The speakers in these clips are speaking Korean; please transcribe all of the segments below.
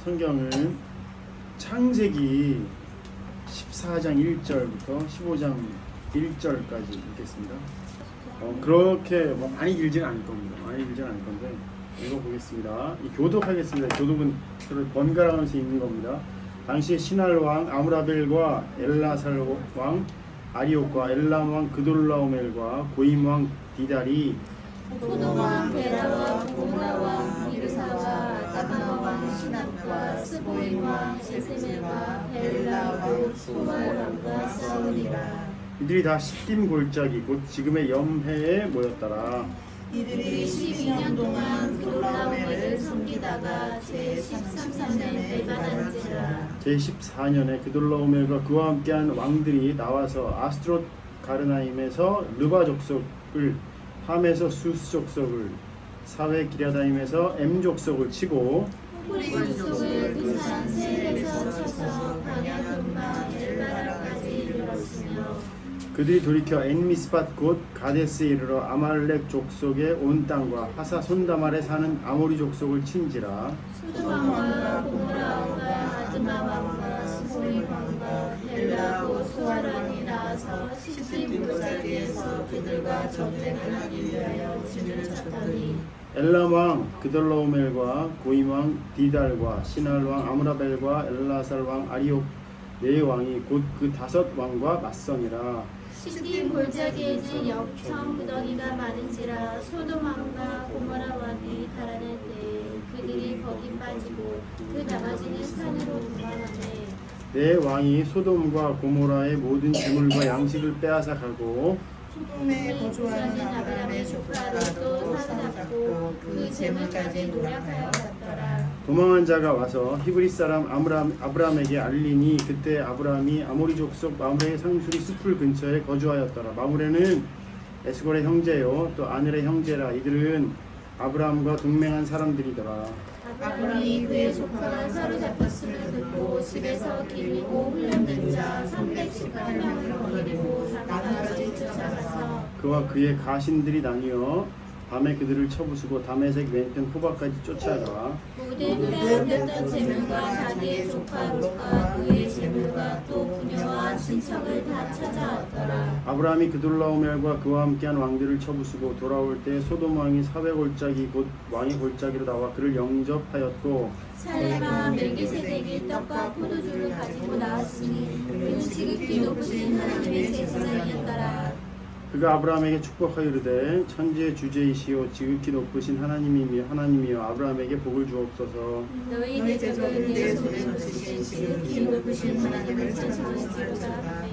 성경은 창세기 14장 1절부터 15장 1절까지 읽겠습니다. 그렇게 많이 길지는 않을 겁니다. 많이 길지는 않을 건데 읽어보겠습니다. 교독하겠습니다. 교독은 번갈아가면서 읽는 겁니다. 당시 신할 왕 아므라벨과 엘라살 왕 아리옥과 엘람 왕 그돌라오멜과 고임 왕 디달이 소돔 왕 베라와 고모라 왕 비르사와 다마와 왕 시납과 스보임 왕 세세멜과 벨라 왕 소말 왕과 싸우니라. 이들이 다 시딤 골짜기 곧 지금의 염해에 모였더라. 이들이 12년 동안 그돌라오멜을 섬기다가 제13년에 배반한지라. 제14년에 그돌라오멜과 그와 함께한 왕들이 나와서 아스트롯 가르나임에서 르바 족속을, 함에서 수스 족속을, 사회 기랴다임에서 엠 족속을 치고 호리 족속을 그 산 세일에서 쳐서 광야 근방 엘바라까지 이르렀으며 그들이 돌이켜 엔미스밧 곧 가데스에 이르러 아말렉 족속의 온 땅과 하사 손다말에 사는 아모리 족속을 친지라. 소돔 왕과 고모라 왕과 아드마 왕과 스보임 왕과 벨라 곧 소아란이 나와서 시딤 골짜기에서 그들과 전쟁을 하기 위하여 진을 쳤더니 엘람 왕 그돌라오멜과 고임 왕 디달과 신할 왕 아므라벨과 엘라살 왕 아리옥 네 왕이 곧 그 5 왕과 맞성이라. 시딤 골짜기에는 역청 무더기가 많은지라 소돔 왕과 고모라 왕이 달아날 때 그들이 거기 빠지고 그 나머지는 산으로 도망하매 네 왕이 소돔과 고모라의 모든 재물과 양식을 빼앗아 가고 소돔에 거주하는 아브람의 조카를 또 사로잡고 그 재물까지 노력하여 갔더라. 도망한 자가 와서 히브리 사람 아브람에게 알리니 그때 아브람이 아모리 족속 마므레의 상수리 숲을 근처에 거주하였더라. 마므레는 에스골의 형제요 또 아넬의 형제라. 이들은 아브람과 동맹한 사람들이더라. 아브람이 그의 조카가 사로잡혔음을 듣고 집에서 길리고 훈련된 자 318명을 거느리고 다메섹까지 쫓아가서 그와 그의 가신들이 나뉘어 밤에 그들을 쳐부수고 다메섹 맨편 호박까지 쫓아가 모든 빼앗겼던 재물과 자기의 조카 롯과 그의 재물과 또 부녀와 친척을 다 찾아왔더라. 아브라함이 그돌라오멜과 그와 함께한 왕들을 쳐부수고 돌아올 때 소돔 왕이 사회 골짜기 곧 왕의 골짜기로 나와 그를 영접하였고 살레마 멜기세덱이 떡과 포도주를 가지고 나왔으니 그는 지극히 높으신 하나님의 제사장이었더라. 그가 아브라함에게 축복하여 이르되 천지의 주제이시오 지극히 높으신 하나님이여 아브라함에게 복을 주옵소서. 너희 대적은 내 손에 놓으신 지극히 높으신 하나님을 찬송할지로다.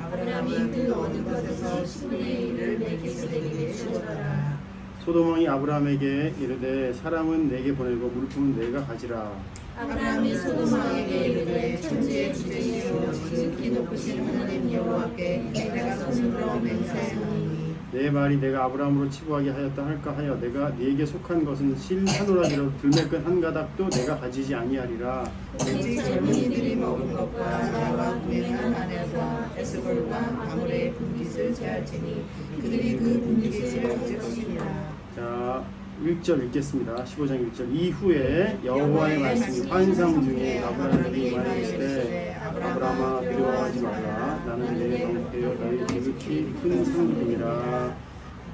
아브라함이 그 어느 것에서 10분의 1을 멜기세덱에게 주었더라. 소돔 왕이 아브라함에게 이르되 사람은 내게 보내고 물품은 내가 가지라. 아브라함이 소돔 왕에게 이르되 천지의 주제이시오 지극히 높으신 하나님 여호와께 내가 손으로 맹세하노니 내 말이 내가 아브라함으로 치부하게 하였다 할까 하여 내가 네게 속한 것은 실 하노라기로 들매끈 한 가닥도 내가 가지지 아니하리라. 오직 젊은이들이 먹은 것과 나와 동행한 아내가 에스골과 아모레의 분깃을 제할지니 그들이 그 분깃을 가질 것이니라. 자 1절 읽겠습니다. 15장 1절 이후에 여호와의 말씀이 환상 중에 아브라함에게 말하시되 아브라함아 두려워하지 말라 나는 내 방패여 너희 지극히 큰 상급이니라.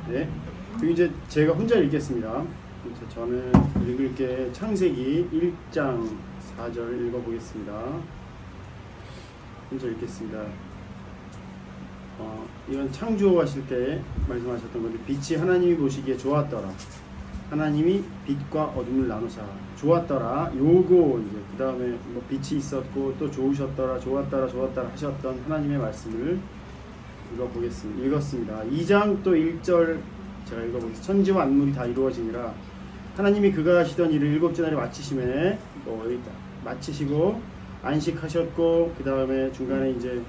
네, 그리고 이제 제가 혼자 읽겠습니다. 저는 읽을 게 창세기 1장 4절 읽어보겠습니다. 혼자 읽겠습니다. 이건 창조하실 때 말씀하셨던 건데 빛이 하나님이 보시기에 좋았더라. 하나님이 빛과 어둠을 나누사 좋았더라. 요거 이제 그 다음에 뭐 빛이 있었고 또 좋으셨더라, 좋았더라 하셨던 하나님의 말씀을 읽었습니다. 2장 또 1절 제가 읽어보겠습니다. 천지와 만물이 다 이루어지니라. 하나님이 그가 하시던 일을 7째 날에 마치심에 마치시고 안식하셨고 그 다음에 중간에 이제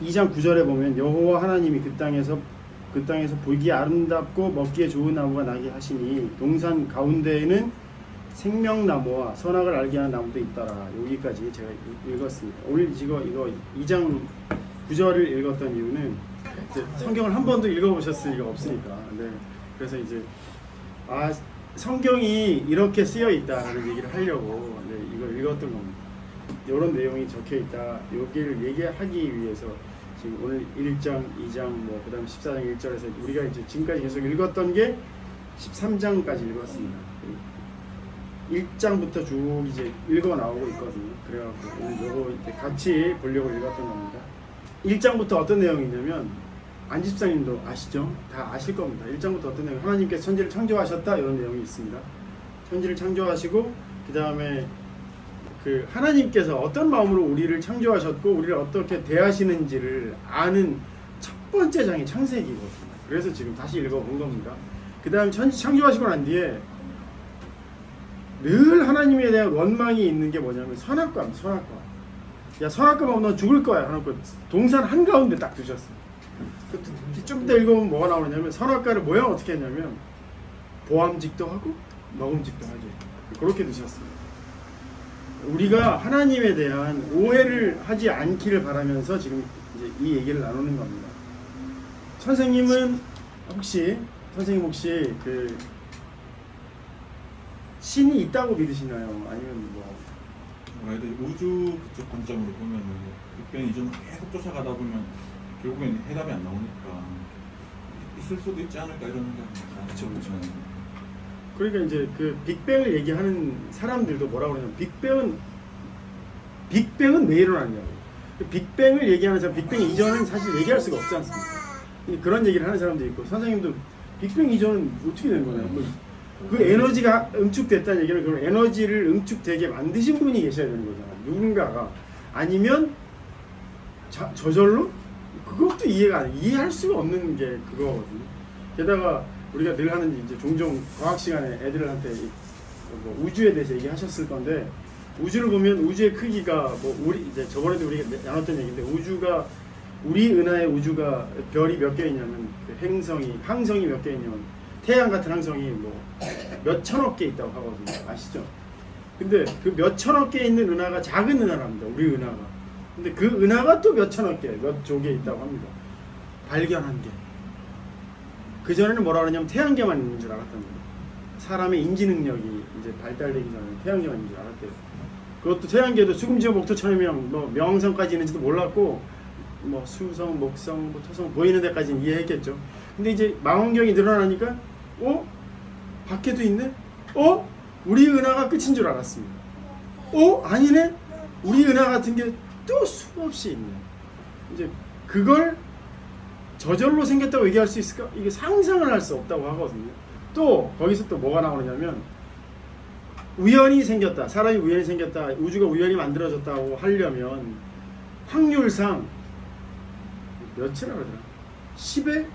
2장 9절에 보면 여호와 하나님이 그 땅에서 보기에 아름답고 먹기에 좋은 나무가 나게 하시니 동산 가운데에는 생명나무와 선악을 알게 하는 나무도 있더라. 여기까지 제가 읽었습니다. 오늘 이거 2장 9절을 읽었던 이유는 이제 성경을 한 번도 읽어보셨을 리가 없으니까. 네. 그래서 이제 성경이 이렇게 쓰여 있다라는 얘기를 하려고 이걸 읽었던 겁니다. 이런 내용이 적혀 있다. 여기를 얘기하기 위해서 지금 오늘 1장, 2장, 뭐 그다음 14장 1절에서 우리가 이제 지금까지 계속 읽었던 게 13장까지 읽었습니다. 1장부터 쭉 이제 읽어 나오고 있거든요. 그래갖고 오늘 요거 이제 같이 보려고 읽었던 겁니다. 1장부터 어떤 내용이냐면 안집사님도 아시죠? 다 아실 겁니다. 1장부터 어떤 내용? 하나님께서 천지를 창조하셨다 이런 내용이 있습니다. 천지를 창조하시고 그 다음에 그 하나님께서 어떤 마음으로 우리를 창조하셨고 우리를 어떻게 대하시는지를 아는 첫 번째 장이 창세기거든요. 그래서 지금 다시 읽어본 겁니다. 그 다음에 천지 창조하시고 난 뒤에 늘 하나님에 대한 원망이 있는 게 뭐냐면 선악과입니다. 선악과. 야, 선악과 먹으면 너 죽을 거야. 하고 동산 한가운데 딱 두셨어요. 좀 이따 읽어보면 뭐가 나오냐면 선악과를 모양 어떻게 했냐면 보암직도 하고 먹음직도 하죠. 그렇게 두셨어요. 우리가 하나님에 대한 오해를 하지 않기를 바라면서 지금 이제 이 얘기를 나누는 겁니다. 선생님 혹시 그 신이 있다고 믿으시나요? 아니면 뭐 우주 그쪽 관점으로 보면은 빅뱅 이전을 계속 쫓아가다 보면 결국엔 해답이 안 나오니까 있을 수도 있지 않을까 이런 생각이 그렇죠. 그러니까 이제 그 빅뱅을 얘기하는 사람들도 뭐라고 그러냐면 빅뱅은 왜 일어났냐고. 빅뱅을 얘기하는 사람, 빅뱅 이전은 사실 얘기할 수가 없지 않습니까? 그런 얘기를 하는 사람도 있고 선생님도 빅뱅 이전은 어떻게 된 거냐. 그 에너지가 응축됐다는 얘기는 그런 에너지를 응축되게 만드신 분이 계셔야 되는 거잖아요. 누군가가. 아니면 저절로? 그것도 이해할 수가 없는 게 그거거든요. 게다가 우리가 늘 하는 이제 종종 과학 시간에 애들한테 뭐 우주에 대해서 얘기하셨을 건데 우주를 보면 우주의 크기가 뭐 우리 이제 저번에도 우리가 나눴던 얘기인데 우주가 우리 은하의 우주가 별이 몇 개 있냐면 그 항성이 몇 개 있냐면 태양 같은 항성이 뭐 몇 천억 개 있다고 하거든요. 아시죠? 근데 그 몇 천억 개 있는 은하가 작은 은하랍니다. 우리 은하가. 근데 그 은하가 또 몇 천억 개, 몇 조개 있다고 합니다. 발견한 게. 그전에는 뭐라 그러냐면 태양계만 있는 줄 알았답니다. 사람의 인지 능력이 이제 발달되기 전에 태양계만 있는 줄 알았대요. 그것도 태양계도 수금지와 목토천해명, 뭐 명성까지 있는지도 몰랐고 뭐 수성, 목성, 뭐 토성 보이는 데까지는 이해했겠죠. 근데 이제 망원경이 늘어나니까 밖에도 있네? 우리 은하가 끝인 줄 알았습니다. 아니네? 우리 은하 같은 게 또 수없이 있네. 이제 그걸 저절로 생겼다고 얘기할 수 있을까? 이게 상상을 할 수 없다고 하거든요. 또 거기서 또 뭐가 나오냐면 우연히 생겼다. 사람이 우연히 생겼다. 우주가 우연히 만들어졌다고 하려면 확률상 몇이라 그러더라? 10의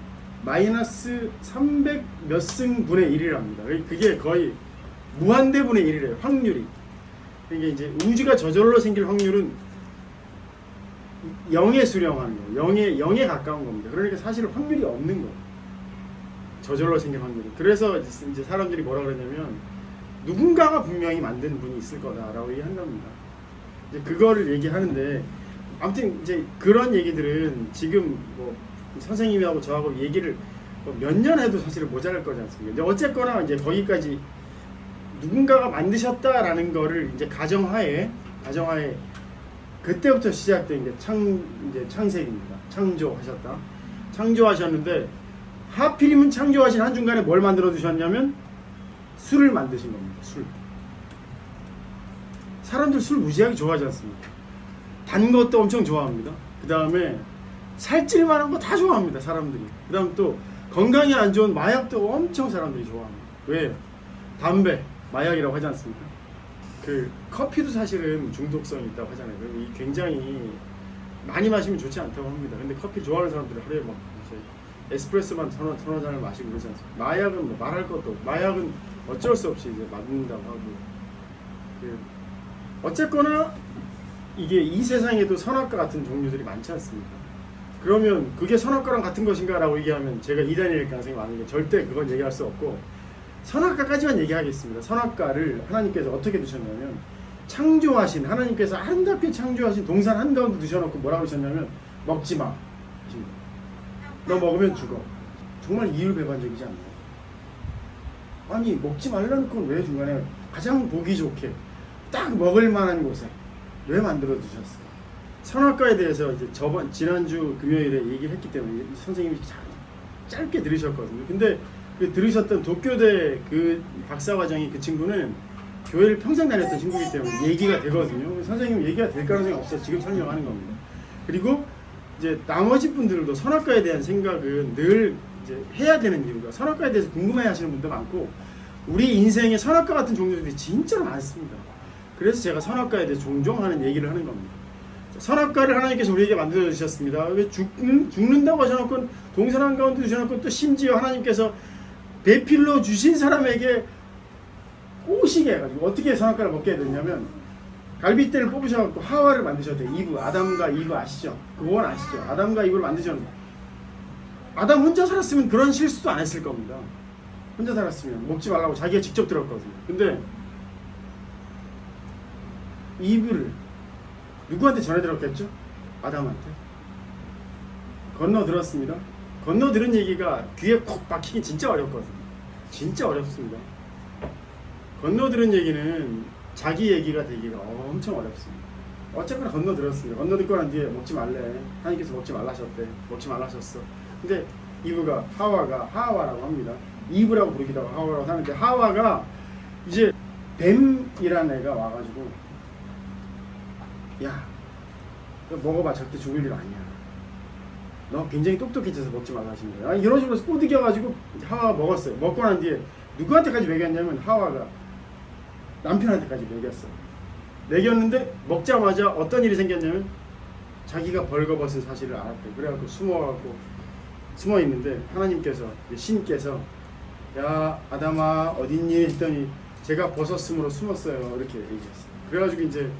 마이너스 300 몇 승분의 1이랍니다. 그게 거의 무한대분의 1이래요. 확률이. 이게 이제 우주가 저절로 생길 확률은 0에 수렴하는 거예요. 0에 가까운 겁니다. 그러니까 사실 확률이 없는 거예요. 저절로 생긴 확률이. 그래서 이제 사람들이 뭐라 그러냐면 누군가가 분명히 만든 분이 있을 거다라고 얘기한 겁니다. 이제 그거를 얘기하는데 아무튼 이제 그런 얘기들은 지금 뭐 선생님하고 저하고 얘기를 뭐 몇 년 해도 사실은 모자랄 거지 않습니까? 이제 어쨌거나 이제 거기까지 누군가가 만드셨다라는 거를 이제 가정하에 그때부터 시작된 게 이제 창세기입니다. 창조하셨는데 하필이면 창조하신 한중간에 뭘 만들어 두셨냐면 술을 만드신 겁니다. 술. 사람들 술 무지하게 좋아하지 않습니까? 단 것도 엄청 좋아합니다. 그 다음에 살찔 만한 거 다 좋아합니다. 사람들이. 그 다음 또 건강에 안 좋은 마약도 엄청 사람들이 좋아합니다. 왜? 담배, 마약이라고 하지 않습니까? 그 커피도 사실은 중독성이 있다고 하잖아요. 이 굉장히 많이 마시면 좋지 않다고 합니다. 근데 커피 좋아하는 사람들은 하루에 막 에스프레소만 서너 잔을 마시고 그러지 않습니까? 마약은 뭐 말할 것도 없고 마약은 어쩔 수 없이 이제 맞는다고 하고 어쨌거나 이게 이 세상에도 선악과 같은 종류들이 많지 않습니까? 그러면 그게 선악과랑 같은 것인가 라고 얘기하면 제가 이단일 가능성이 많은 게 절대 그건 얘기할 수 없고 선악과까지만 얘기하겠습니다. 선악과를 하나님께서 어떻게 두셨냐면 창조하신 하나님께서 아름답게 창조하신 동산 한가운데 두셔놓고 뭐라고 하셨냐면 먹지 마. 너 먹으면 죽어. 정말 이율배반적이지 않나요? 아니 먹지 말라는 건 왜 중간에 가장 보기 좋게 딱 먹을 만한 곳에 왜 만들어 두셨어요? 선악과에 대해서 이제 지난주 금요일에 얘기를 했기 때문에 선생님이 짧게 들으셨거든요. 근데 그 들으셨던 도쿄대 그 박사과정이 그 친구는 교회를 평생 다녔던 친구이기 때문에 얘기가 되거든요. 선생님 얘기가 될 가능성이 없어서 지금 설명하는 겁니다. 그리고 이제 나머지 분들도 선악과에 대한 생각은 늘 이제 해야 되는 이유가 선악과에 대해서 궁금해 하시는 분도 많고 우리 인생에 선악과 같은 종류들이 진짜로 많습니다. 그래서 제가 선악과에 대해 종종 하는 얘기를 하는 겁니다. 선악과를 하나님께서 우리에게 만들어 주셨습니다. 왜 죽는다고 하셔놓고 동산 가운데 주셔놓고 또 심지어 하나님께서 배필로 주신 사람에게 꼬시게 해가지고 어떻게 선악과를 먹게 됐냐면 갈빗대를 뽑으셔갖고 하와를 만드셨대요. 이브, 아담과 이브 아시죠? 그건 아시죠? 아담과 이브를 만드셨는데 아담 혼자 살았으면 그런 실수도 안 했을 겁니다. 혼자 살았으면 먹지 말라고 자기가 직접 들었거든요. 근데 이브를 누구한테 전해 들었겠죠? 아담한테. 건너 들었습니다. 건너 들은 얘기가 귀에 콕 박히긴 진짜 어렵거든요. 진짜 어렵습니다. 건너 들은 얘기는 자기 얘기가 되기가 엄청 어렵습니다. 어쨌거나 건너 들었습니다. 건너 듣고 난 뒤에 먹지 말래. 하나님께서 먹지 말라셨대. 먹지 말라셨어. 근데 이브가 하와라고 합니다. 이브라고 부르기도 하고 하와라고 하는데 하와가 이제 뱀이라는 애가 와가지고 야, 너 먹어봐. 절대 죽을 일 아니야. 너 굉장히 똑똑해져서 먹지 말라 하시는 거예요. 이런 식으로 꼬드겨가지고 하와가 먹었어요. 먹고 난 뒤에 누구한테까지 먹였냐면 하와가 남편한테까지 먹였어요. 먹였는데 먹자마자 어떤 일이 생겼냐면 자기가 벌거벗은 사실을 알았대. 그래갖고 숨어 있는데 하나님께서 신께서 야 아담아 어딨니 했더니 제가 벗었으므로 숨었어요. 이렇게 얘기했어요. 그래가지고 이제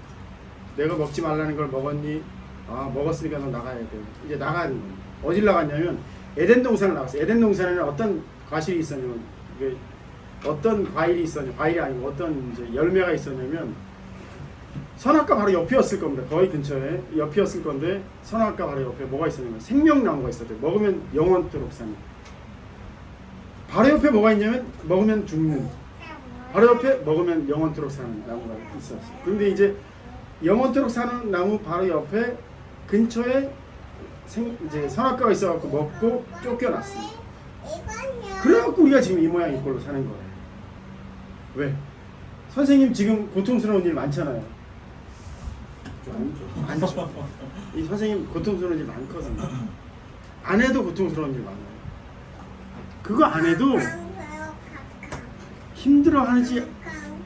내가 먹지 말라는 걸 먹었니? 아 먹었으니까 너 나가야 돼. 이제 나가는 거예요. 어딜 나갔냐면 에덴 동산을 나갔어요. 에덴 동산에는 어떤 과실이 있었냐면 어떤 과일이 있었냐? 과일이 아니고 어떤 이제 열매가 있었냐면 선악과 바로 옆이었을 겁니다. 거의 근처에 옆이었을 건데 선악과 바로 옆에 뭐가 있었냐면 생명나무가 있었대요. 먹으면 영원토록 사는. 바로 옆에 뭐가 있냐면 먹으면 죽는. 바로 옆에 먹으면 영원토록 사는 나무가 있었어요. 그런데 이제 영원토록 사는 나무 바로 옆에 근처에 이제 선악과가 있어갖고 먹고 쫓겨났습니다. 그래갖고 우리가 지금 이 모양 이 꼴로 사는 거예요. 왜? 선생님 지금 고통스러운 일 많잖아요. 많죠. 이 선생님 고통스러운 일 많거든요. 안 해도 고통스러운 일 많아요. 그거 안 해도 힘들어하지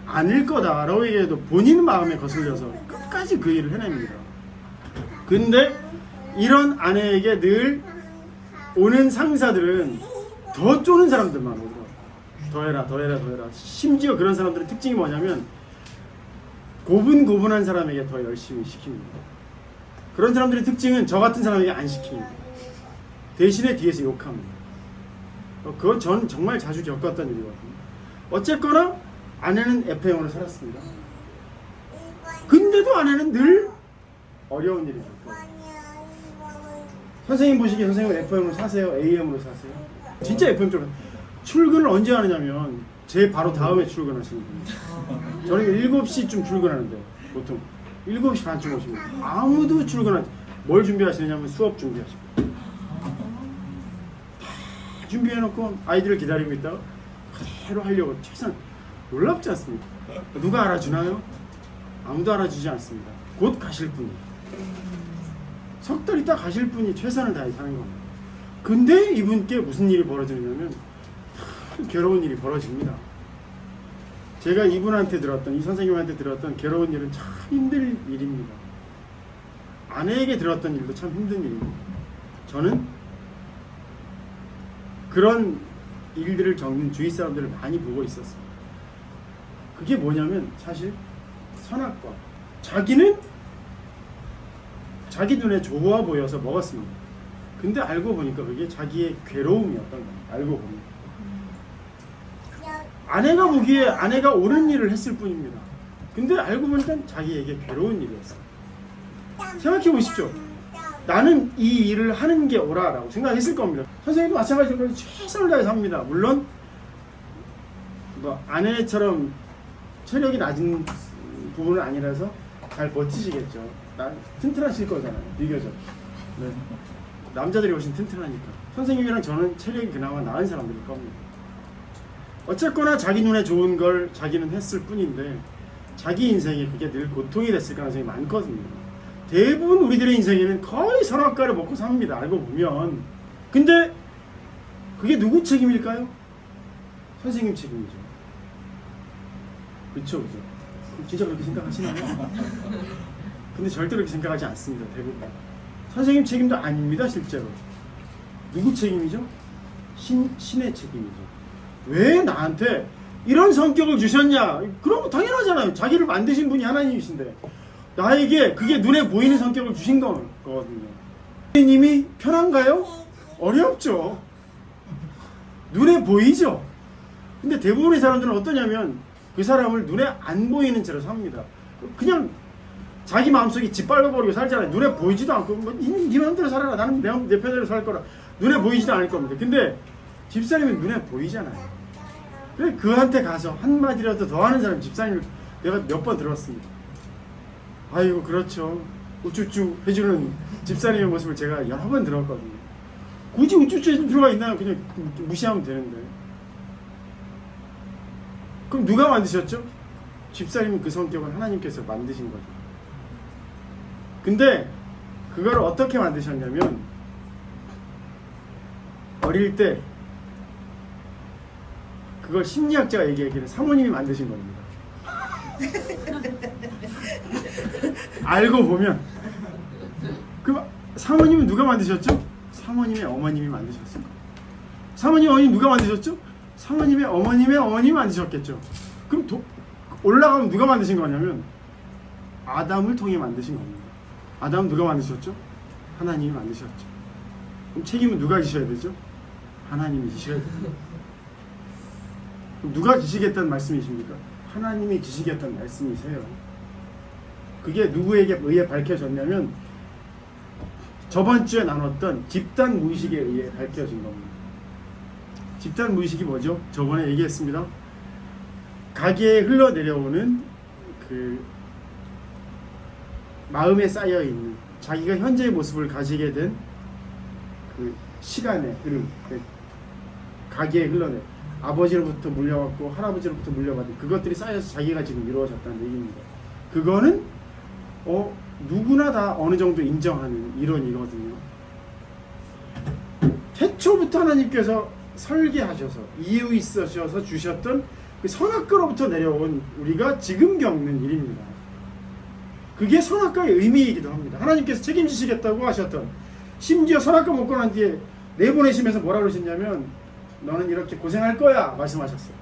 않을 거다라고 얘기해도 본인 마음에 거슬려서 끝까지 그 일을 해냅니다. 근데 이런 아내에게 늘 오는 상사들은 더 쪼는 사람들만 오더라고요. 더해라. 심지어 그런 사람들의 특징이 뭐냐면 고분고분한 사람에게 더 열심히 시킵니다. 그런 사람들의 특징은 저 같은 사람에게 안 시킵니다. 대신에 뒤에서 욕합니다. 그건 전 정말 자주 겪었던 일이거든요. 어쨌거나 아내는 F형으로 살았습니다. 근데도 아내는 늘 어려운 일이 겪어요. 선생님 보시기에 선생님은 F형으로 사세요? A형으로 사세요? 진짜 F형 쪽으로 출근을 언제 하느냐면 제 바로 다음에 출근하시는 분이에요. 저는 7시쯤 출근하는데 보통 7시 반쯤 오시면 아무도 출근하지. 뭘 준비하시느냐면 수업 준비하시고 다 준비해놓고 아이들을 기다리고 있다가 그대로 하려고 최선. 놀랍지 않습니까? 누가 알아주나요? 아무도 알아주지 않습니다. 곧 가실 분이 석 달 있다 가실 분이 최선을 다해서 하는 겁니다. 근데 이분께 무슨 일이 벌어지냐면 괴로운 일이 벌어집니다. 제가 이분한테 들었던, 이 선생님한테 들었던 괴로운 일은 참 힘든 일입니다. 아내에게 들었던 일도 참 힘든 일입니다. 저는 그런 일들을 겪는 주위 사람들을 많이 보고 있었어요. 그게 뭐냐면 사실 선악과. 자기는 자기 눈에 좋아 보여서 먹었습니다. 근데 알고 보니까 그게 자기의 괴로움이었던 거예요. 알고 보니까. 아내가 보기에 아내가 옳은 일을 했을 뿐입니다. 근데 알고 보니까 자기에게 괴로운 일이었어요. 생각해 보십시오. 나는 이 일을 하는 게 옳아라고 생각했을 겁니다. 선생님도 마찬가지로 최선을 다해서 합니다. 물론 뭐 아내처럼 체력이 낮은 부분은 아니라서 잘 버티시겠죠. 튼튼하실 거잖아요. 비교적. 네. 남자들이 훨씬 튼튼하니까. 선생님이랑 저는 체력이 그나마 나은 사람들일 겁니다. 어쨌거나 자기 눈에 좋은 걸 자기는 했을 뿐인데 자기 인생에 그게 늘 고통이 됐을 가능성이 많거든요. 대부분 우리들의 인생에는 거의 선악과를 먹고 삽니다. 알고 보면. 근데 그게 누구 책임일까요? 선생님 책임이죠. 그렇죠, 그죠? 진짜 그렇게 생각하시나요? 근데 절대 그렇게 생각하지 않습니다. 대부분. 선생님 책임도 아닙니다, 실제로. 누구 책임이죠? 신의 책임이죠. 왜 나한테 이런 성격을 주셨냐? 그런 거 당연하잖아요. 자기를 만드신 분이 하나님이신데 나에게 그게 눈에 보이는 성격을 주신 거거든요. 하나님이 편한가요? 어렵죠. 눈에 보이죠. 근데 대부분의 사람들은 어떠냐면 그 사람을 눈에 안 보이는 채로 삽니다. 그냥 자기 마음속에 짓밟아버리고 살잖아요. 눈에 보이지도 않고 뭐, 네 마음대로 살아라. 나는 내 편대로 살 거라. 눈에 보이지도 않을 겁니다. 근데 집사님은 눈에 보이잖아요. 그래 그한테 가서 한마디라도 더 하는 사람 집사님을 내가 몇 번 들었습니다. 아이고 그렇죠. 우쭈쭈 해주는 집사님의 모습을 제가 여러 번 들었거든요. 굳이 우쭈쭈 해줄 필요가 있나요? 그냥 무시하면 되는데. 그럼 누가 만드셨죠? 집사님은 그 성격을 하나님께서 만드신 거죠. 근데 그걸 어떻게 만드셨냐면 어릴 때 그걸 심리학자가 얘기하기를 사모님이 만드신 겁니다. 알고 보면 그 사모님은 누가 만드셨죠? 사모님의 어머님이 만드셨을 거예요. 사모님 어머님 누가 만드셨죠? 사모님의 어머님이 만드셨겠죠. 그럼 올라가면 누가 만드신 거냐면 아담을 통해 만드신 겁니다. 아담 누가 만드셨죠? 하나님이 만드셨죠. 그럼 책임은 누가 지셔야 되죠? 하나님이 지셔야 돼요. 그럼 누가 지시겠다는 말씀이십니까? 하나님이 지시겠다는 말씀이세요. 그게 누구에게 의해 밝혀졌냐면 저번 주에 나눴던 집단 무의식에 의해 밝혀진 겁니다. 집단 무의식이 뭐죠? 저번에 얘기했습니다. 가게에 흘러내려오는 그 마음에 쌓여 있는 자기가 현재의 모습을 가지게 된 그 시간의 흐름, 가게에 흘러내 아버지로부터 물려왔고 할아버지로부터 물려받은 그것들이 쌓여서 자기가 지금 이루어졌다는 얘기입니다. 그거는 누구나 다 어느 정도 인정하는 이론이거든요. 태초부터 하나님께서 설계하셔서 이유 있으셔서 주셨던 그 선악과로부터 내려온 우리가 지금 겪는 일입니다. 그게 선악과의 의미이기도 합니다. 하나님께서 책임지시겠다고 하셨던, 심지어 선악과 먹고 난 뒤에 내보내시면서 뭐라 그러셨냐면 너는 이렇게 고생할 거야 말씀하셨어요.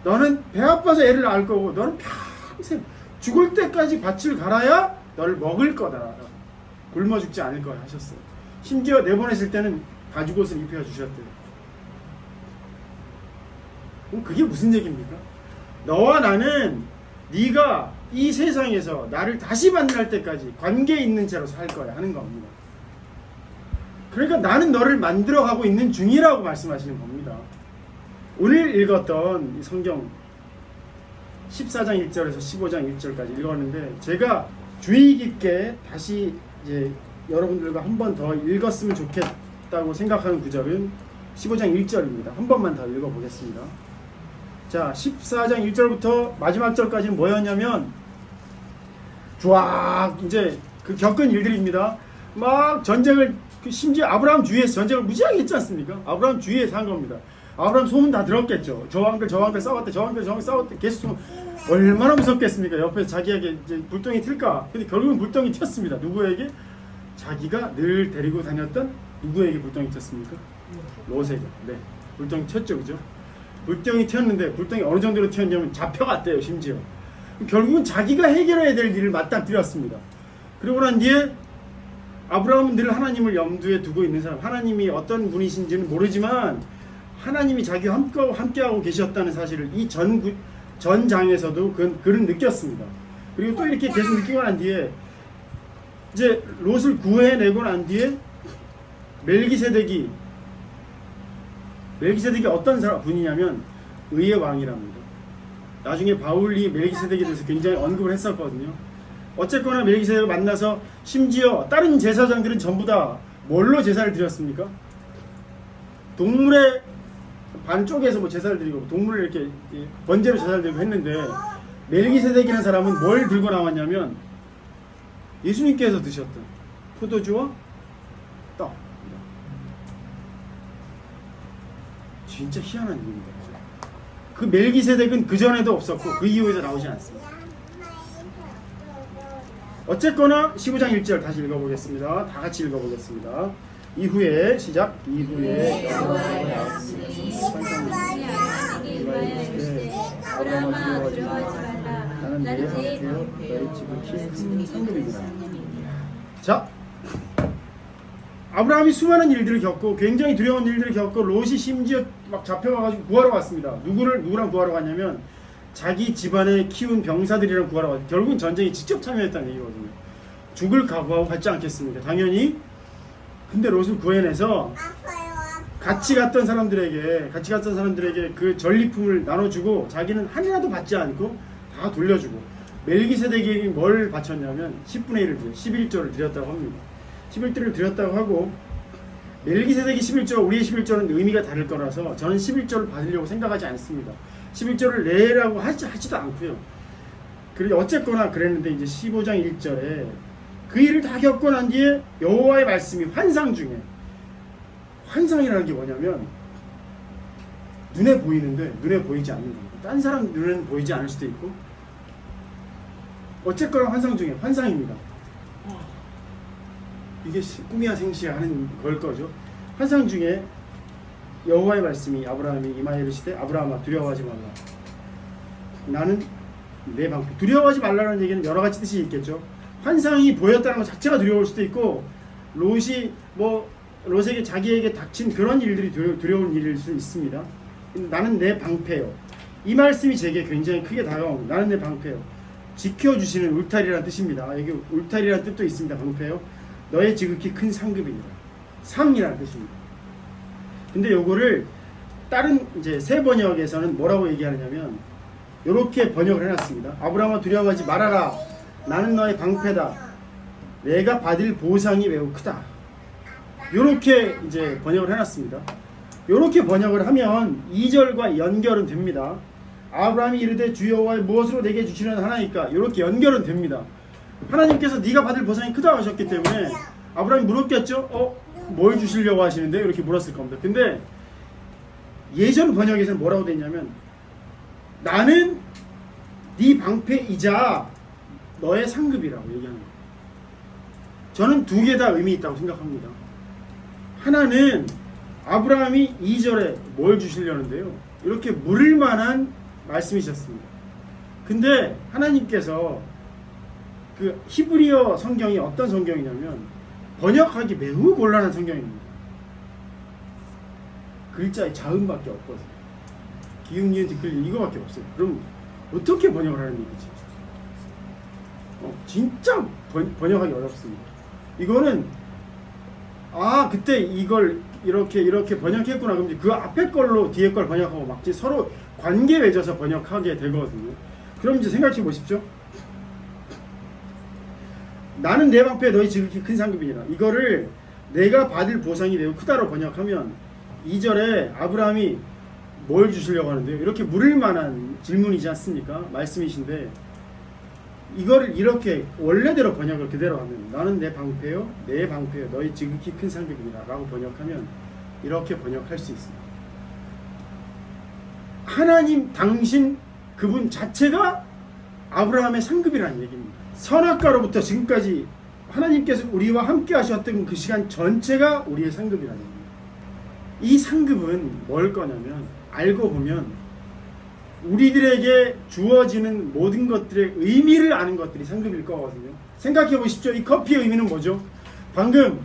너는 배 아파서 애를 낳을 거고 너는 평생 죽을 때까지 밭을 갈아야 너를 먹을 거다. 굶어 죽지 않을 거야 하셨어요. 심지어 내보내실 때는 가죽옷을 입혀 주셨대요. 그럼 그게 무슨 얘기입니까? 너와 나는 네가 이 세상에서 나를 다시 만날 때까지 관계 있는 채로 살 거야 하는 겁니다. 그러니까 나는 너를 만들어가고 있는 중이라고 말씀하시는 겁니다. 오늘 읽었던 이 성경 14장 1절에서 15장 1절까지 읽었는데 제가 주의 깊게 다시 이제 여러분들과 한 번 더 읽었으면 좋겠다고 생각하는 구절은 15장 1절입니다. 한 번만 더 읽어보겠습니다. 자, 14장 1절부터 마지막 절까지는 뭐였냐면 쫙 이제 그 겪은 일들입니다. 막 전쟁을, 심지어 아브라함 주위에서 전쟁을 무지하게 했지 않습니까? 아브라함 주위에서 한 겁니다. 아브라함 소문 다 들었겠죠. 저 왕들 싸웠대, 저 왕들 싸웠대. 계속 얼마나 무섭겠습니까? 옆에서 자기에게 이제 불똥이 튈까? 근데 결국은 불똥이 튀었습니다. 누구에게? 자기가 늘 데리고 다녔던 누구에게 불똥이 튀었습니까? 롯에게. 네, 불똥이 튀었죠, 그죠? 불똥이 튀었는데 불똥이 어느 정도로 튀었냐면 잡혀갔대요, 심지어. 결국은 자기가 해결해야 될 일을 맞닥뜨렸습니다. 그러고 난 뒤에 아브라함은 늘 하나님을 염두에 두고 있는 사람, 하나님이 어떤 분이신지는 모르지만 하나님이 자기와 함께하고 계셨다는 사실을 이 전 장에서도 그는 느꼈습니다. 그리고 또 이렇게 계속 느끼고 난 뒤에 이제 롯을 구해내고 난 뒤에 멜기세덱이 어떤 분이냐면 의의 왕이랍니다. 나중에 바울이 멜기세덱에 대해서 굉장히 언급을 했었거든요. 어쨌거나 멜기세덱을 만나서 심지어 다른 제사장들은 전부 다 뭘로 제사를 드렸습니까? 동물의 반쪽에서 뭐 제사를 드리고 동물을 이렇게 번제로 제사를 드리고 했는데 멜기세덱이라는 사람은 뭘 들고 나왔냐면 예수님께서 드셨던 포도주와 떡. 진짜 희한한 일입니다. 그 멜기세덱은 그 전에도 없었고 그 이후에도 나오지 않습니다. 어쨌거나 15장 1절 다시 읽어보겠습니다. 다 같이 읽어보겠습니다. 이후에 시작. 이후에 여호와의 말씀이 환상이 임하였으되 아브라함아 두려워하지 말라. 나는 내 방패요 너희 지극히 큰 상급이구나. 자, 아브라함이 수많은 일들을 겪고 굉장히 두려운 일들을 겪고 롯이 심지어 막 잡혀가가지고 구하러 갔습니다. 누구랑 구하러 갔냐면 자기 집안에 키운 병사들이랑 구하러 갔어요. 결국은 전쟁에 직접 참여했다는 얘기거든요. 죽을 각오하고 갔지 않겠습니까? 당연히. 근데 롯을 구해내서 같이 갔던 사람들에게 그 전리품을 나눠주고 자기는 하나도 받지 않고 다 돌려주고 멜기세덱에게 뭘 바쳤냐면 10분의 1을 드려 11조를 드렸다고 합니다. 11조를 드렸다고 하고 멜기세덱이 11조 우리의 11조는 의미가 다를 거라서 저는 11조를 받으려고 생각하지 않습니다. 11조를 내라고 하지도 않고요. 그리고 어쨌거나 그랬는데 이제 15장 1절에 그 일을 다 겪고 난 뒤에 여호와의 말씀이 환상 중에 환상이라는 게 뭐냐면 눈에 보이는데 눈에 보이지 않는 겁니다. 딴 사람 눈에는 보이지 않을 수도 있고 어쨌거나 환상 중에 환상입니다. 이게 꿈이야 생시야 하는 걸 거죠. 환상 중에 여호와의 말씀이 아브라함이 임하여 이르시되 아브라함아 두려워하지 말라. 나는 내 방패. 두려워하지 말라는 얘기는 여러 가지 뜻이 있겠죠. 환상이 보였다는 것 자체가 두려울 수도 있고 롯이 롯에게 자기에게 닥친 그런 일들이 두려운 일일 수 있습니다. 나는 내 방패요. 이 말씀이 제게 굉장히 크게 다가옵니다. 나는 내 방패요. 지켜주시는 울타리라는 뜻입니다. 여기 울타리라는 뜻도 있습니다. 방패요. 너의 지극히 큰 상급이니라. 상이라는 뜻입니다. 근데 요거를 다른 이제 새 번역에서는 뭐라고 얘기하느냐면 요렇게 번역을 해놨습니다. 아브라함아 두려워하지 말아라. 나는 너의 방패다. 내가 받을 보상이 매우 크다. 요렇게 이제 번역을 해놨습니다. 요렇게 번역을 하면 2절과 연결은 됩니다. 아브라함이 이르되 주 여호와의 무엇으로 내게 주시는 하나이까 요렇게 연결은 됩니다. 하나님께서 네가 받을 보상이 크다고 하셨기 때문에 아브라함이 물었겠죠? 뭘 주시려고 하시는데? 이렇게 물었을 겁니다. 근데 예전 번역에서는 뭐라고 돼 있냐면 나는 네 방패이자 너의 상급이라고 얘기하는 거예요. 저는 두 개 다 의미 있다고 생각합니다. 하나는 아브라함이 2절에 뭘 주시려는데요. 이렇게 물을 만한 말씀이셨습니다. 근데 하나님께서 그 히브리어 성경이 어떤 성경이냐면 번역하기 매우 곤란한 성경입니다. 글자의 자음밖에 없거든요. 기역, 니은, 디귿 이거밖에 없어요. 그럼 어떻게 번역을 하는 얘기지? 진짜 번역하기 어렵습니다. 이거는 그때 이걸 이렇게 번역했구나. 그럼 그 앞에 걸로 뒤에 걸 번역하고 막 서로 관계 맺어서 번역하게 되거든요. 그럼 이제 생각해 보십시오. 나는 내 방패 너희 지극히 큰 상급이니라. 이거를 내가 받을 보상이 매우 크다로 번역하면 2절에 아브라함이 뭘 주시려고 하는데요. 이렇게 물을 만한 질문이지 않습니까? 말씀이신데 이거를 이렇게 원래대로 번역을 그대로 하면 나는 내 방패요 내 방패요 너희 지극히 큰 상급이니라 라고 번역하면 이렇게 번역할 수 있습니다. 하나님 당신 그분 자체가 아브라함의 상급이라는 얘기입니다. 선악과로부터 지금까지 하나님께서 우리와 함께 하셨던 그 시간 전체가 우리의 상급이라는 얘기입니다. 이 상급은 뭘 거냐면 알고 보면 우리들에게 주어지는 모든 것들의 의미를 아는 것들이 상급일 거거든요. 생각해 보십시오. 이 커피의 의미는 뭐죠? 방금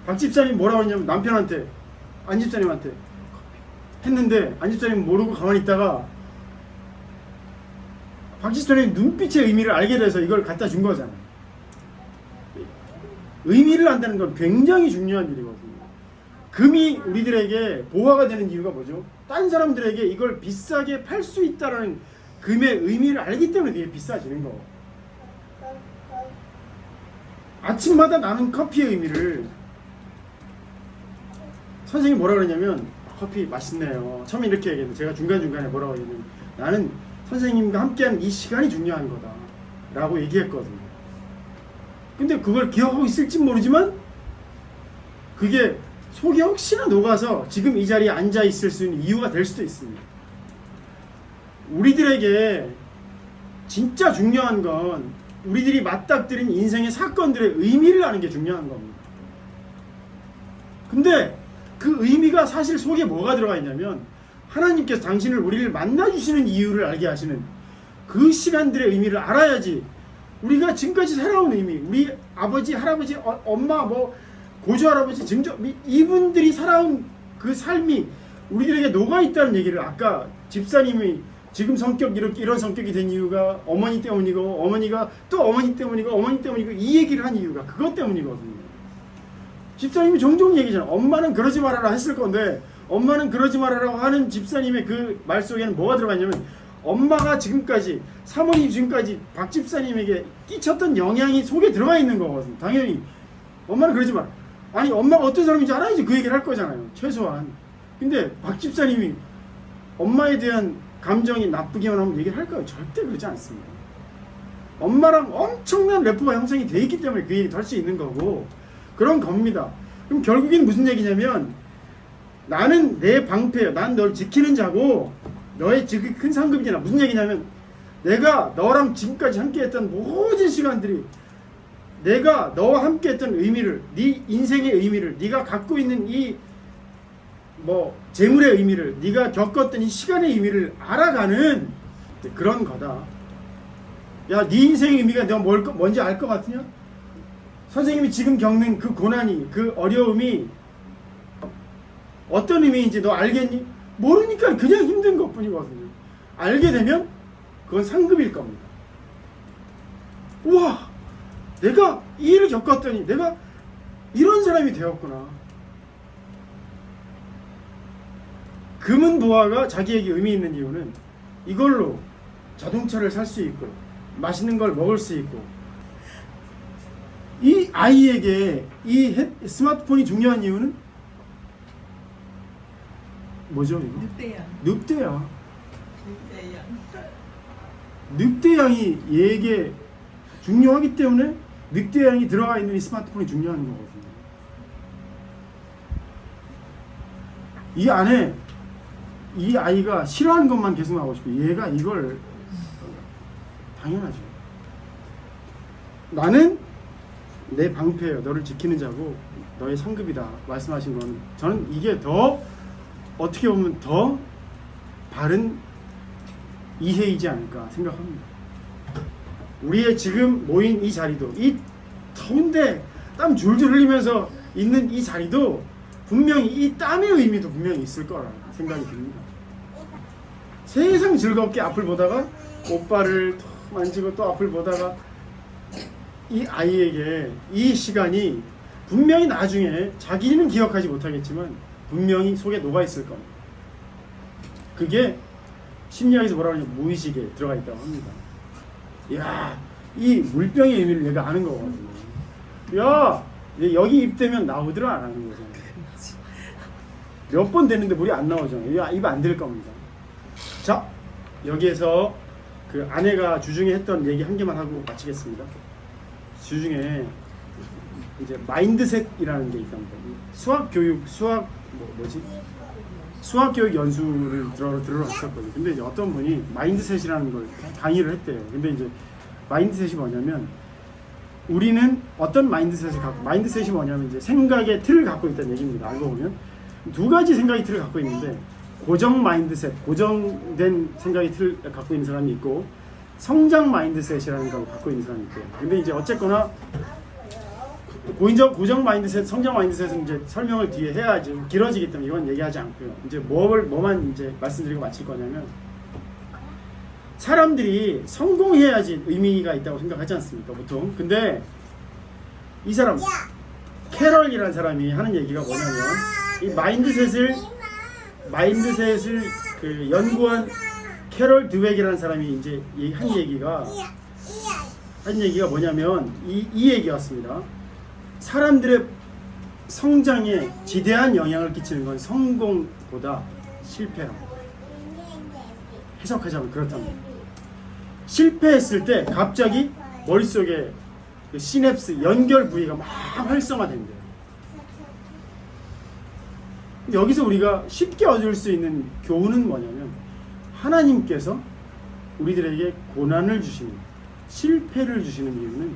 박 집사님 뭐라고 했냐면 남편한테 안 집사님한테 했는데 안 집사님 모르고 가만히 있다가 박 집사님 눈빛의 의미를 알게 돼서 이걸 갖다 준 거잖아요. 의미를 안다는 건 굉장히 중요한 일이거든요. 금이 우리들에게 보화가 되는 이유가 뭐죠? 딴 사람들에게 이걸 비싸게 팔 수 있다는 금의 의미를 알기 때문에 그게 비싸지는 거. 아침마다 나는 커피의 의미를 선생님이 뭐라 그러냐면 커피 맛있네요. 처음에 이렇게 얘기했는데 제가 중간중간에 뭐라고 했냐면 나는 선생님과 함께하는 이 시간이 중요한 거다 라고 얘기했거든요. 근데 그걸 기억하고 있을지 모르지만 그게 속에 혹시나 녹아서 지금 이 자리에 앉아 있을 수 있는 이유가 될 수도 있습니다. 우리들에게 진짜 중요한 건 우리들이 맞닥뜨린 인생의 사건들의 의미를 아는 게 중요한 겁니다. 근데 그 의미가 사실 속에 뭐가 들어가 있냐면 하나님께서 당신을 우리를 만나주시는 이유를 알게 하시는 그 시간들의 의미를 알아야지 우리가 지금까지 살아온 의미, 우리 아버지, 할아버지, 엄마, 뭐 고조할아버지, 이분들이 살아온 그 삶이 우리들에게 녹아있다는 얘기를 아까 집사님이 지금 성격 이런 성격이 된 이유가 어머니 때문이고 어머니가 또 어머니 때문이고 어머니 때문이고 이 얘기를 한 이유가 그것 때문이거든요. 집사님이 종종 얘기잖아. 엄마는 그러지 말아라 했을 건데 엄마는 그러지 말아라고 하는 집사님의 그 말 속에는 뭐가 들어가 있냐면 엄마가 지금까지 사모님 지금까지 박 집사님에게 끼쳤던 영향이 속에 들어가 있는 거거든요. 당연히 엄마는 그러지 마. 아니 엄마가 어떤 사람인지 알아야지 그 얘기를 할 거잖아요. 최소한. 근데 박 집사님이 엄마에 대한 감정이 나쁘기만 하면 얘기를 할까요? 절대 그러지 않습니다. 엄마랑 엄청난 래퍼가 형성이 돼 있기 때문에 그 얘기도 할 수 있는 거고 그런 겁니다. 그럼 결국엔 무슨 얘기냐면 나는 내 방패야. 난 널 지키는 자고 너의 지극히 큰 상급이잖아. 무슨 얘기냐면 내가 너랑 지금까지 함께했던 모든 시간들이 내가 너와 함께했던 의미를 네 인생의 의미를 네가 갖고 있는 이 뭐 재물의 의미를 네가 겪었던 이 시간의 의미를 알아가는 그런 거다. 야, 네 인생의 의미가 내가 뭔지 알 것 같으냐? 선생님이 지금 겪는 그 고난이 그 어려움이 어떤 의미인지 너 알겠니? 모르니까 그냥 힘든 것뿐이거든요. 알게 되면 그건 상급일 겁니다. 우와, 내가 이 일을 겪었더니 내가 이런 사람이 되었구나. 금은 보화가 자기에게 의미 있는 이유는 이걸로 자동차를 살 수 있고 맛있는 걸 먹을 수 있고 이 아이에게 이 스마트폰이 중요한 이유는 뭐죠? 이거? 늑대야. 늑대양이 얘에게 중요하기 때문에 늑대양이 들어가 있는 이 스마트폰이 중요한 거거든요. 이 안에 이 아이가 싫어하는 것만 계속 나오고 싶고 얘가 이걸 당연하죠. 나는 내 방패예요. 너를 지키는 자고 너의 상급이다 말씀하신 건 저는 이게 더 어떻게 보면 더 바른 이해이지 않을까 생각합니다. 우리의 지금 모인 이 자리도 이 더운데 땀 줄줄 흘리면서 있는 이 자리도 분명히 이 땀의 의미도 분명히 있을 거라 생각이 듭니다. 세상 즐겁게 앞을 보다가 오빠를 만지고 또 앞을 보다가 이 아이에게 이 시간이 분명히 나중에 자기는 기억하지 못하겠지만 분명히 속에 녹아있을 겁니다. 그게 심리학에서 뭐라고 하냐면 무의식에 들어가 있다고 합니다. 이야, 이 물병의 의미를 얘가 아는 거거든요. 야, 여기 입대면 나오더라 안 하는 거잖아요. 몇 번 됐는데 물이 안 나오잖아요. 입 안 될 겁니다. 자, 여기에서 그 아내가 주중에 했던 얘기 한 개만 하고 마치겠습니다. 주중에 이제 마인드셋이라는 게 있답니다. 수학 교육 연수를 들으러 왔었거든요. 근데 이제 어떤 분이 마인드셋이라는 걸 강의를 했대요. 근데 이제 마인드셋이 뭐냐면 우리는 어떤 마인드셋이 뭐냐면 이제 생각의 틀을 갖고 있다는 얘기입니다. 알고 보면 두 가지 생각의 틀을 갖고 있는데 고정 마인드셋, 고정된 생각의 틀을 갖고 있는 사람이 있고 성장 마인드셋이라는 걸 갖고 있는 사람이 있대요. 근데 이제 어쨌거나 고정 마인드셋, 성장 마인드셋은 이제 설명을 뒤에 해야지 길어지기 때문에 이건 얘기하지 않고요. 이제 뭐만 이제 말씀드리고 마칠 거냐면 사람들이 성공해야지 의미가 있다고 생각하지 않습니까, 보통. 근데 이 사람 캐럴이라는 사람이 하는 얘기가 뭐냐면 이 마인드셋을 그 연구한 캐럴 드웩이라는 사람이 이제 한 얘기가 뭐냐면 이 얘기였습니다. 사람들의 성장에 지대한 영향을 끼치는 건 성공보다 실패라고. 해석하자면 그렇답니다. 실패했을 때 갑자기 머릿속에 그 시냅스 연결 부위가 막 활성화된대요. 여기서 우리가 쉽게 얻을 수 있는 교훈은 뭐냐면 하나님께서 우리들에게 고난을 주시는, 실패를 주시는 이유는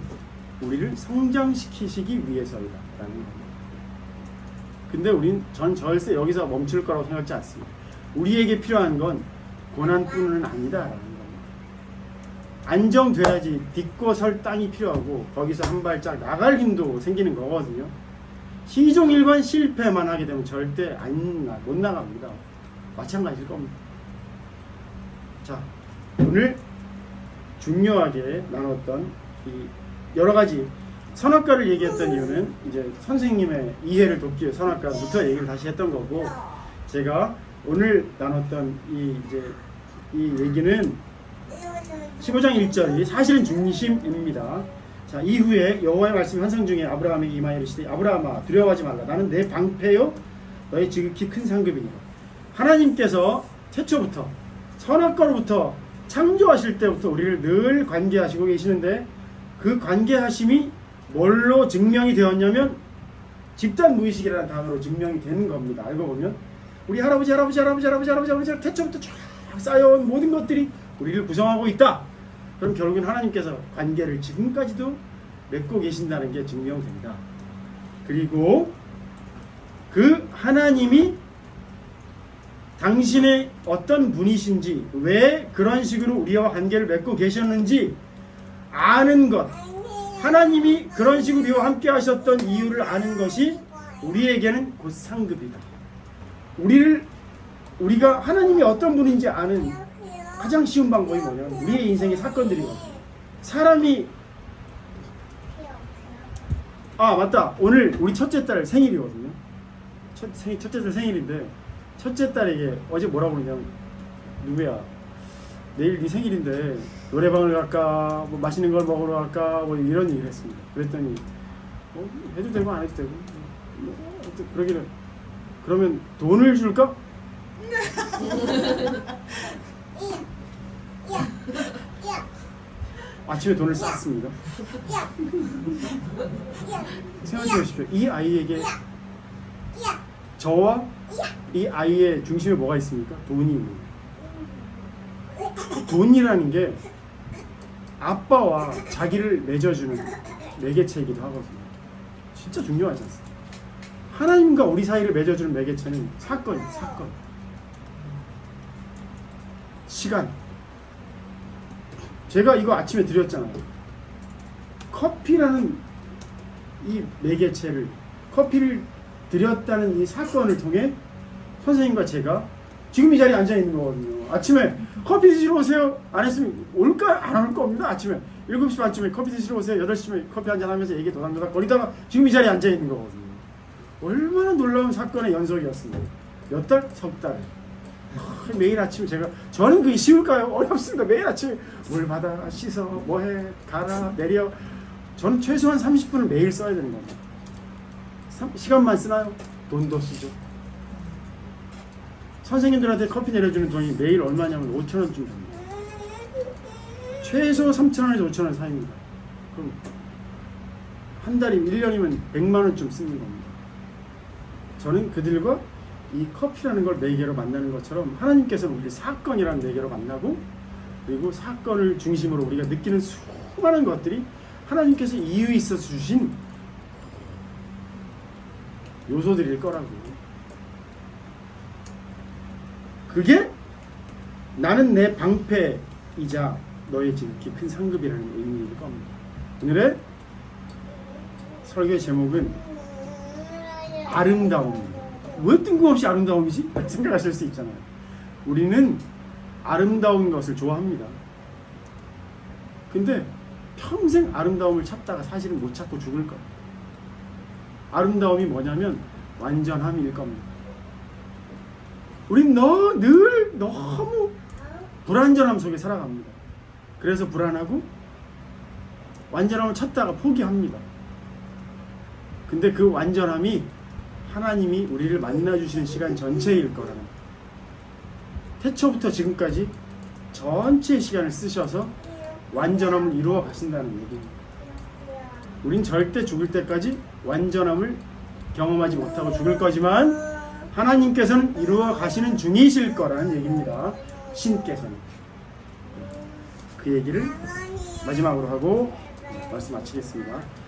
우리를 성장시키시기 위해서이다 라는 겁니다. 근데 전 절대 여기서 멈출 거라고 생각하지 않습니다. 우리에게 필요한 건 고난뿐은 아니다라는 겁니다. 안정돼야지 딛고 설 땅이 필요하고 거기서 한 발짝 나갈 힘도 생기는 거거든요. 시종일관 실패만 하게 되면 절대 못 나갑니다. 마찬가지일 겁니다. 자, 오늘 중요하게 나눴던 이 여러 가지 선악과를 얘기했던 이유는 이제 선생님의 이해를 돕기 위해 선악과부터 얘기를 다시 했던 거고, 제가 오늘 나눴던 이 얘기는 15장 1절이 사실은 중심입니다. 자, 이후에 여호와의 말씀이 환상 중에 아브라함에게 임하여 이르시되 아브라함아 두려워하지 말라. 나는 내 방패요 너의 지극히 큰 상급이니라. 하나님께서 태초부터 선악과로부터 창조하실 때부터 우리를 늘 관계하시고 계시는데, 그 관계하심이 뭘로 증명이 되었냐면 집단 무의식이라는 단어로 증명이 되는 겁니다. 알고 보면 우리 할아버지 태초부터 쫙 쌓여온 모든 것들이 우리를 구성하고 있다. 그럼 결국엔 하나님께서 관계를 지금까지도 맺고 계신다는 게 증명됩니다. 그리고 그 하나님이 당신의 어떤 분이신지, 왜 그런 식으로 우리와 관계를 맺고 계셨는지 아는 것, 하나님이 그런 식으로 우리와 함께 하셨던 이유를 아는 것이 우리에게는 곧 상급이다. 우리가 하나님이 어떤 분인지 아는 가장 쉬운 방법이 뭐냐면 우리의 인생의 사건들이거든요. 사람이 맞다, 오늘 우리 첫째 딸 생일이거든요. 첫째 딸 생일인데 첫째 딸에게 어제 뭐라고 그러냐면, 누구야 내일 네 생일인데 노래방을 갈까, 뭐 맛있는 걸 먹으러 갈까, 뭐 이런 얘기를 했습니다. 그랬더니 해도 되고 안 해도 되고 그러기를, 그러면 돈을 줄까? 아침에 돈을 쌌습니다. 생각해 보십시오. 이 아이에게 저와 이 아이의 중심에 뭐가 있습니까? 돈이 있는 거예요. 돈이라는 게 아빠와 자기를 맺어주는 매개체이기도 하거든요. 진짜 중요하지 않습니까? 하나님과 우리 사이를 맺어주는 매개체는 사건이에요. 사건, 시간. 제가 이거 아침에 드렸잖아요. 커피라는 이 매개체를, 커피를 드렸다는 이 사건을 통해 선생님과 제가 지금 이 자리에 앉아 있는 거거든요. 아침에 커피 드시러 오세요 안 했으면 올까? 안 올 겁니다. 아침에 7시 반쯤에 커피 드시러 오세요, 8시쯤에 커피 한잔 하면서 얘기 도닥도닥 거리다가 지금 이 자리에 앉아 있는 거거든요. 얼마나 놀라운 사건의 연속이었습니다. 몇 달? 석 달. 매일 아침에 저는 그게 쉬울까요? 어렵습니다. 매일 아침에 물 받아, 씻어, 뭐해, 가라, 내려. 저는 최소한 30분을 매일 써야 되는 겁니다. 시간만 쓰나요? 돈도 쓰죠. 선생님들한테 커피 내려주는 돈이 매일 얼마냐면 5,000원쯤 됩니다. 최소 3,000원에서 5,000원 사이입니다. 그럼 한 달이 1년이면 100만원쯤 쓰는 겁니다. 저는 그들과 이 커피라는 걸 매개로 만나는 것처럼 하나님께서는 우리 사건이라는 매개로 만나고, 그리고 사건을 중심으로 우리가 느끼는 수많은 것들이 하나님께서 이유 있어서 주신 요소들일 거라고. 그게 나는 내 방패이자 너의 지극히 큰 상급이라는 의미일 겁니다. 오늘의 설교의 제목은 아름다움입니다. 왜 뜬금없이 아름다움이지? 생각하실 수 있잖아요. 우리는 아름다운 것을 좋아합니다. 근데 평생 아름다움을 찾다가 사실은 못 찾고 죽을 거예요. 아름다움이 뭐냐면 완전함일 겁니다. 우린 늘 너무 불완전함 속에 살아갑니다. 그래서 불안하고 완전함을 찾다가 포기합니다. 근데 그 완전함이 하나님이 우리를 만나주시는 시간 전체일 거라는 거예요. 태초부터 지금까지 전체 시간을 쓰셔서 완전함을 이루어 가신다는 얘기입니다. 우린 절대 죽을 때까지 완전함을 경험하지 못하고 죽을 거지만 하나님께서는 이루어 가시는 중이실 거라는 얘기입니다. 신께서는. 그 얘기를 마지막으로 하고 말씀 마치겠습니다.